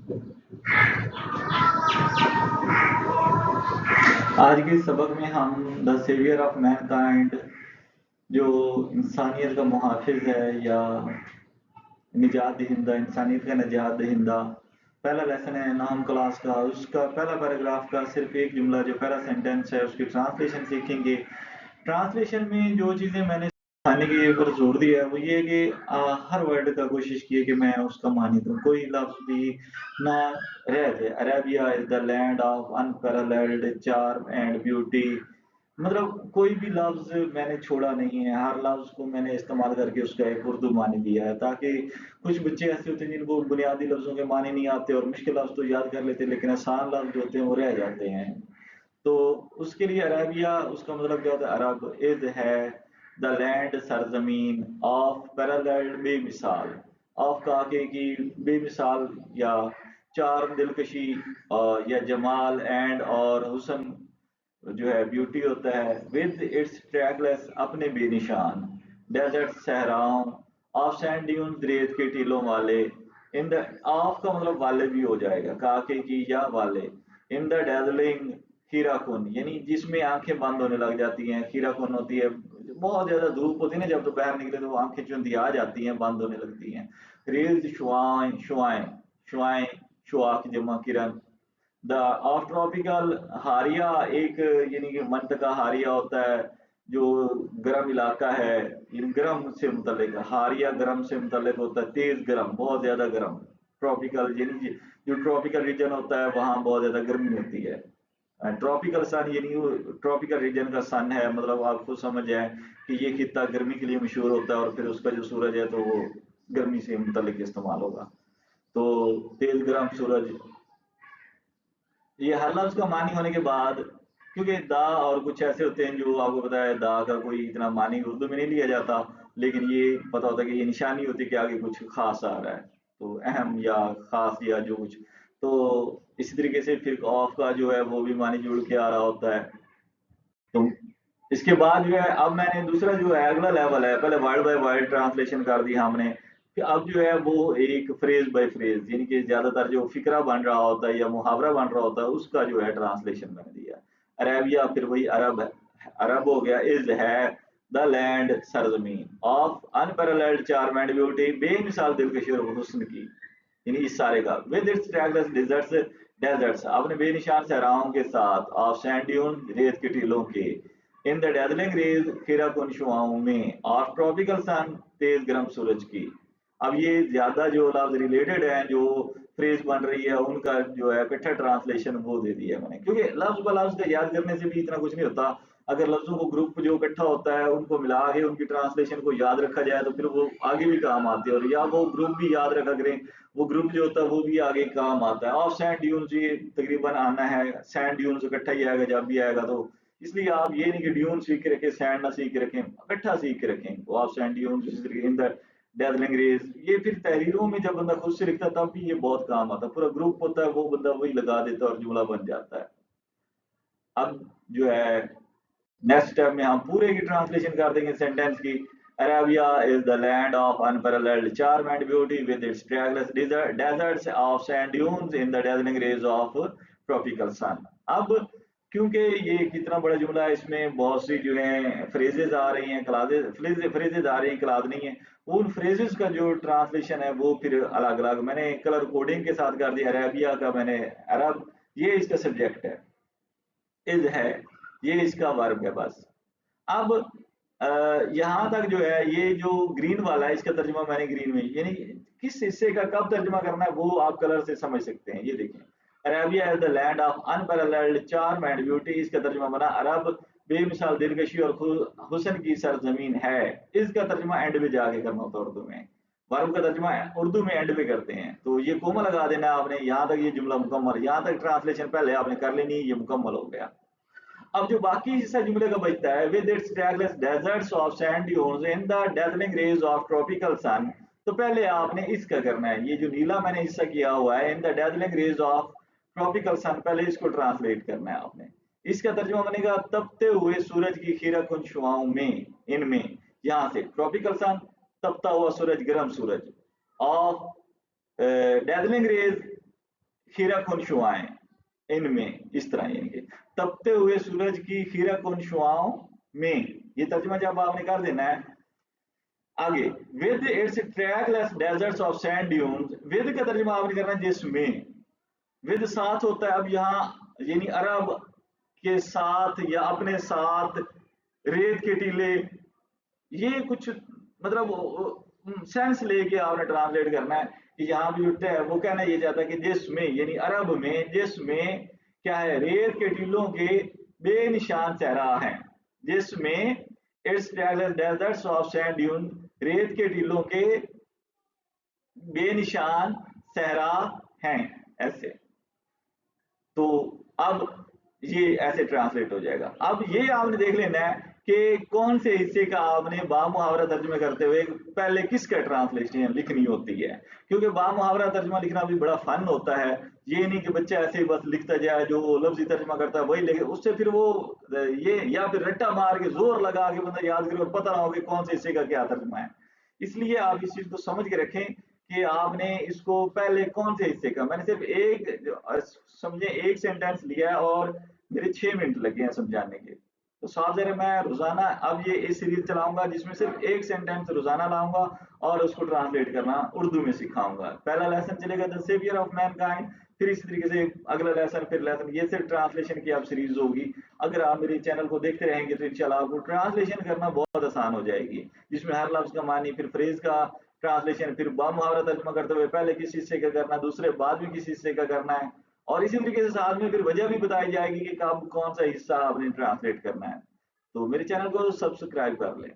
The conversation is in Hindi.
आज के सबक में हम द सेवियर ऑफ मैनकाइंड, जो इंसानियत का मुहाफिज है या निजात दहिंदा, इंसानियत का निजात दहिंदा, पहला लेसन है नाम क्लास का। उसका पहला पैराग्राफ का सिर्फ एक जुमला, जो पहला सेंटेंस है, उसकी ट्रांसलेशन सीखेंगे। ट्रांसलेशन में जो चीज़ें मैंने सिखाने के ऊपर जोर दिया है वो ये है कि हर वर्ड का कोशिश की है कि मैं उसका मानी दूँ, कोई लफ्ज़ भी ना रह जाए। Arabia is the land of unparalleled charm and beauty, मतलब कोई भी लफ्ज़ मैंने छोड़ा नहीं है, हर लफ्ज़ को मैंने इस्तेमाल करके उसका एक उर्दू मानी दिया है, ताकि कुछ बच्चे ऐसे होते हैं जिनको बुनियादी लफ्ज़ों के मानी नहीं आते और मुश्किल लफ्ज़ तो याद कर लेते हैं, लेकिन आसान लफ्ज़ जो होते हैं वो रह जाते हैं। तो उसके लिए अरबिया, उसका मतलब क्या होता है? अरब इज है द लैंड, सरजमीन ऑफ पैरेलल, बेमिसाल। ऑफ का आगे की बेमिसाल या चार्म, दिलकशी, या जमाल, एंड और हुसन जो है ब्यूटी होता है। विद इट्स ट्रैकलेस, अपने बेनिशान डेजर्ट, सहराओं, ऑफ सैंड ड्यून्स, रेत के टीलों वाले। इन द, ऑफ का मतलब वाले भी हो जाएगा, काके की या वाले। इन द डेजलिंग खीराकुन, यानी जिसमें आंखें बंद होने लग जाती हैं। खीराकुन होती है, बहुत ज्यादा धूप होती है ना, जब दोपहर निकले तो वो आंखें चुंधी आ जाती हैं, बंद होने लगती हैं। रेज, शुआएं, शुआएं, शुआएं, शुआ की जमा किरण। द ऑफ ट्रॉपिकल, हारिया एक, यानी कि मंतका हारिया होता है जो गर्म इलाका है, यानी गर्म से मुतल्लिक। हारिया गर्म से मुतल्लिक होता है, तेज गर्म, बहुत ज्यादा गर्म। ट्रॉपिकल यानी जो ट्रॉपिकल रीजन होता है वहाँ बहुत ज्यादा गर्मी होती है। ट्रॉपिकल सन यानी वो ट्रॉपिकल रीजन का सन है, मतलब आपको समझ जाए कि ये खिता गर्मी के लिए मशहूर होता है, और फिर उसका जो सूरज है तो वो गर्मी से मुतल्लिक इस्तेमाल होगा। तो तेज गर्म सूरज, ये हर लफ्ज का मानी होने के बाद, क्योंकि दा और कुछ ऐसे होते हैं जो आपको पता है दा का कोई इतना मानी उर्दू में नहीं लिया जाता, लेकिन ये पता होता है कि ये निशानी होती है कि आगे कुछ खास आ रहा है, तो अहम या खास या जो कुछ। तो इसी तरीके से फिर ऑफ का जो है वो भी मानी जुड़ के आ रहा होता है। तो इसके बाद जो है, अब मैंने दूसरा जो है अगला लेवल है, पहले वर्ड बाय वर्ड ट्रांसलेशन कर दी हमने, कि अब जो है वो एक फ्रेज बाय फ्रेज, यानी कि ज्यादातर जो फिक्रा बन रहा होता है या मुहावरा बन रहा होता है उसका जो है ट्रांसलेशन मैंने दिया। अरेबिया फिर वही अरब है, अरब हो गया। इज है द लैंड, सरजमीन of unparalleled charm and beauty, बेमिसाल दिलकशी और हुस्न की, यानी इस सारे का। With its trackless deserts, deserts अपने बेनिशान सहराओं के साथ, ऑफ सैंड ड्यून, रेत के टीलों के। इन द डेजलिंग रेज, खिरा कुन शुआओं में, ऑफ ट्रॉपिकल सन, तेज गर्म सूरज की। अब ये ज्यादा जो लफ्ज रिलेटेड है, जो फ्रेज बन रही है, उनका जो है इकट्ठा ट्रांसलेशन वो दे दिया मैंने, क्योंकि लफ्ज ब लफ्ज का याद करने से भी इतना कुछ नहीं होता। अगर लफ्जों को ग्रुप जो इकट्ठा होता है उनको मिला के उनकी ट्रांसलेशन को याद रखा जाए तो फिर वो आगे भी काम आते हैं, और या वो ग्रुप भी याद रखा करें, वो ग्रुप जो होता है वो भी आगे काम आता है। और सैंड ड्यून्स ये तकरीबन आना है, सैंड ड्यून्स इकट्ठा ही आएगा जब भी आएगा, तो इसलिए आप ये नहीं कि ड्यून सीख के रखें, सैंड ना सीख के रखें, इकट्ठा सीख के रखें। वो आप sand dunes in the dazzling rays, ये फिर तहरीरों में जब बंदा खुद से लिखता है तब भी ये बहुत काम आता है। पूरा ग्रुप होता है, वो बंदा वही लगा देता है और जुमला बन जाता है। अब जो है नेक्स्ट स्टेप में हम पूरे की ट्रांसलेशन कर देंगे सेंटेंस की। Arabia is the land of unparalleled charm and beauty, with its trackless deserts of sand dunes in the dazzling rays of tropical sun. अब क्योंकि ये कितना बड़ा जुमला है, इसमें बहुत सी जो है फ्रेजेस आ रही हैं, क्लाजेस, फ्रेजेस आ रही हैं, क्लाज नहीं है। उन फ्रेजेस का जो ट्रांसलेशन है वो फिर अलग अलग मैंने कलर कोडिंग के साथ कर दिया। अरेबिया का मैंने अरब, ये इसका सब्जेक्ट है, इज है ये इसका वर्ब है बस। अब यहाँ तक जो है ये जो ग्रीन वाला है इसका तर्जुमा मैंने ग्रीन में, यानी किस हिस्से का कब तर्जुमा करना है वो आप कलर से समझ सकते हैं। ये देखें, Arabia is the land of unparalleled charm and beauty, इसका तर्जुमा बना अरब बेमिसाल दिलकशी और हुस्न की सरजमीन है। इसका तर्जुमा एंड में जाके करना होता है उर्दू में, वर्ब का तर्जुमा उर्दू में एंड में करते हैं। तो ये कोमा लगा देना आपने, यहाँ तक ये जुमला मुकम्मल, यहाँ तक ट्रांसलेशन पहले आपने कर लेनी, ये मुकम्मल हो गया। अब जो बाकी हिस्सा जुमले का बचता है, with its trackless deserts of sand dunes in the dazzling rays of tropical sun, तो पहले आपने इसका करना है। ये जो नीला मैंने हिस्सा किया हुआ है, in the dazzling rays of tropical sun, पहले इसको ट्रांसलेट करना है आपने। इसका तर्जुमा बनेगा तपते हुए सूरज की खीरा कुन शुआओं में, इनमें, यहाँ से ट्रॉपिकल सन, तपता हुआ सूरज, गर्म सूरज, ऑफ डेजलिंग रेज, खीरा कौन शुआएं इनमें, इस तरह यानी कि तपते हुए सूरज की खीरा कौन शुआओं में, ये तर्जुमा जब आपने कर देना है। आगे, with its trackless deserts of sand dunes, with का तर्जुमा आपने करना है जिसमें, विद साथ होता है, अब यहाँ यानी अरब के साथ या अपने साथ रेत के टीले, ये कुछ मतलब सेंस लेके आपने ट्रांसलेट करना है कि यहाँ भी उठता है, वो कहना ये चाहता है कि जिसमें यानी अरब में, जिसमें क्या है, रेत के टीलों के बेनिशान सहरा है, जिसमें it's desserts of sand dune, रेत के टीलों के बेनिशान सहरा हैं, ऐसे। तो अब ये ऐसे ट्रांसलेट हो जाएगा। अब ये आपने देख लेना है कि कौन से हिस्से का आपने बामुहावरा तर्जुमे करते हुए पहले किसका ट्रांसलेशन लिखनी होती है, क्योंकि बामुहावरा तर्जुमा लिखना भी बड़ा फन होता है। ये नहीं कि बच्चा ऐसे ही बस लिखता जाए, जो लफ्जी तर्जुमा करता है वही लिखे, उससे फिर वो ये या फिर रट्टा मार के जोर लगा के बंदा याद करे और पता ना हो कि कौन से हिस्से का क्या तर्जुमा है। इसलिए आप इस चीज को समझ के रखें कि आपने इसको पहले कौन से हिस्से का, मैंने सिर्फ एक समझे एक सेंटेंस लिया है और मेरे 6 मिनट लगे हैं समझाने के। तो साफ ज़रा मैं रोजाना अब ये इस सीरीज चलाऊंगा जिसमें सिर्फ एक सेंटेंस रोजाना लाऊंगा और उसको ट्रांसलेट करना उर्दू में सिखाऊंगा। पहला लेसन चलेगा द सेवियर ऑफ मैनकाइंड, फिर इसी तरीके से अगला लेसन, फिर लेसन, ये सिर्फ ट्रांसलेशन की अब सीरीज होगी। अगर आप मेरे चैनल को देखते रहेंगे तो इंशाल्लाह आपको ट्रांसलेशन करना बहुत आसान हो जाएगी, जिसमें हर लफ्ज का मानी, फिर फ्रेज का ट्रांसलेशन, फिर बामुहावरा तर्जुमा करते हुए पहले किस हिस्से का करना, दूसरे बाद में किस हिस्से का करना है, और इसी तरीके से साथ में फिर वजह भी बताई जाएगी कि कब कौन सा हिस्सा आपने ट्रांसलेट करना है। तो मेरे चैनल को सब्सक्राइब कर लें।